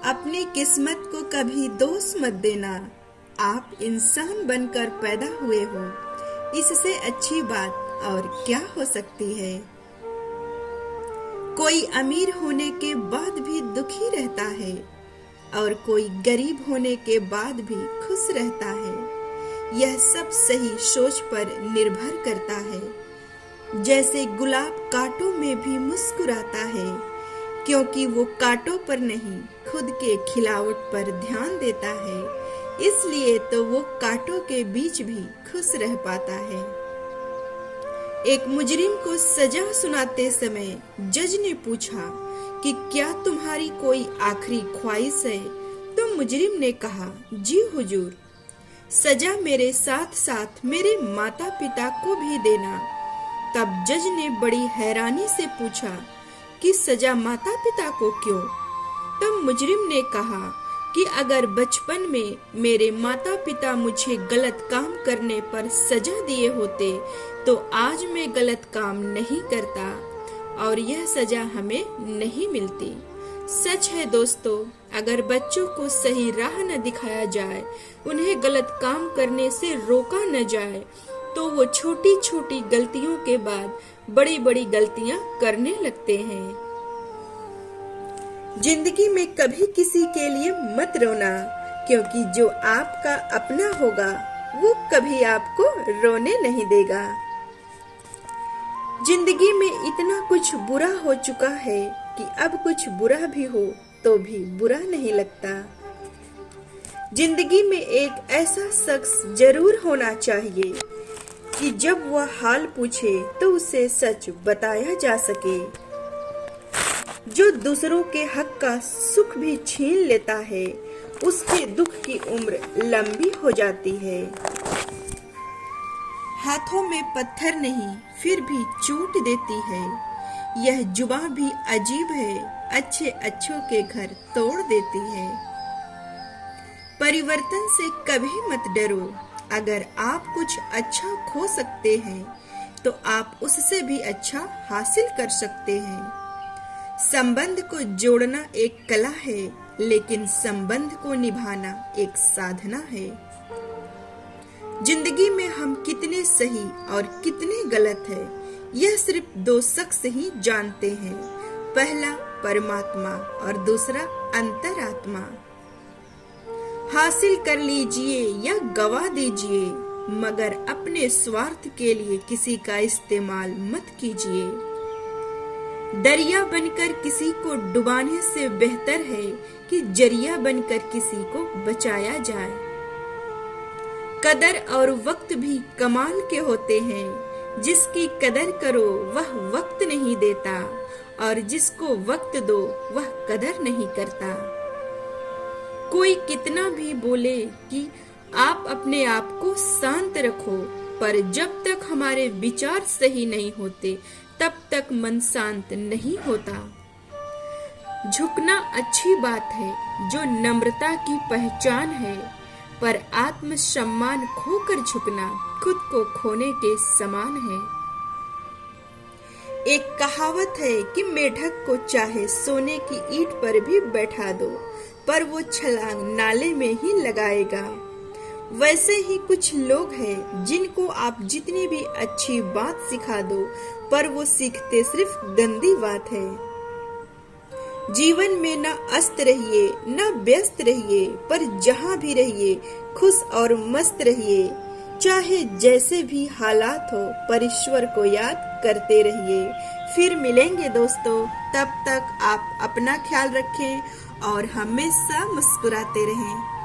अपनी किस्मत को कभी दोष मत देना। आप इंसान बनकर पैदा हुए हो, इससे अच्छी बात और क्या हो सकती है। कोई अमीर होने के बाद भी दुखी रहता है और कोई गरीब होने के बाद भी खुश रहता है। यह सब सही सोच पर निर्भर करता है। जैसे गुलाब कांटों में भी मुस्कुराता है, क्योंकि वो कांटों पर नहीं खुद के खिलावट पर ध्यान देता है, इसलिए तो वो कांटों के बीच भी खुश रह पाता है। एक मुजरिम को सजा सुनाते समय जज ने पूछा कि क्या तुम्हारी कोई आखिरी ख्वाहिश है, तो मुजरिम ने कहा, जी हुजूर, सजा मेरे साथ साथ मेरे माता पिता को भी देना। तब जज ने बड़ी हैरानी से पूछा कि सजा माता पिता को क्यों? तब मुजरिम ने कहा कि अगर बचपन में मेरे माता पिता मुझे गलत काम करने पर सजा दिए होते तो आज मैं गलत काम नहीं करता और यह सजा हमें नहीं मिलती। सच है दोस्तों, अगर बच्चों को सही राह न दिखाया जाए, उन्हें गलत काम करने से रोका न जाए, तो वो छोटी छोटी गलतियों के बाद बड़ी बड़ी गलतियां करने लगते हैं। जिंदगी में कभी किसी के लिए मत रोना, क्योंकि जो आपका अपना होगा वो कभी आपको रोने नहीं देगा। जिंदगी में इतना कुछ बुरा हो चुका है कि अब कुछ बुरा भी हो तो भी बुरा नहीं लगता। जिंदगी में एक ऐसा शख्स जरूर होना चाहिए कि जब वह हाल पूछे तो उसे सच बताया जा सके, जो दूसरों के हक का सुख भी छीन लेता है, उसके दुख की उम्र लंबी हो जाती है। हाथों में पत्थर नहीं फिर भी चोट देती है, यह जुबान भी अजीब है, अच्छे अच्छों के घर तोड़ देती है। परिवर्तन से कभी मत डरो, अगर आप कुछ अच्छा खो सकते हैं तो आप उससे भी अच्छा हासिल कर सकते हैं। संबंध को जोड़ना एक कला है, लेकिन संबंध को निभाना एक साधना है। जिंदगी में हम कितने सही और कितने गलत हैं, यह सिर्फ दो शख्स ही जानते हैं। पहला परमात्मा और दूसरा अंतरात्मा। हासिल कर लीजिए या गवा दीजिए, मगर अपने स्वार्थ के लिए किसी का इस्तेमाल मत कीजिए। दरिया बनकर किसी को डुबाने से बेहतर है कि जरिया बनकर किसी को बचाया जाए। कदर और वक्त भी कमाल के होते हैं, जिसकी कदर करो वह वक्त नहीं देता और जिसको वक्त दो वह कदर नहीं करता। कोई कितना भी बोले कि आप अपने आप को शांत रखो, पर जब तक हमारे विचार सही नहीं होते तब तक मन शांत नहीं होता। झुकना अच्छी बात है, जो नम्रता की पहचान है, पर आत्मसम्मान खोकर झुकना खुद को खोने के समान है। एक कहावत है कि मेढक को चाहे सोने की ईंट पर भी बैठा दो, पर वो छलांग नाले में ही लगाएगा। वैसे ही कुछ लोग हैं जिनको आप जितनी भी अच्छी बात सिखा दो, पर वो सीखते सिर्फ गंदी बात है। जीवन में न अस्त रहिए न व्यस्त रहिए, पर जहाँ भी रहिए खुश और मस्त रहिए। चाहे जैसे भी हालात हो, पर ईश्वर को याद करते रहिए। फिर मिलेंगे दोस्तों, तब तक आप अपना ख्याल रखें और हमेशा मुस्कुराते रहें।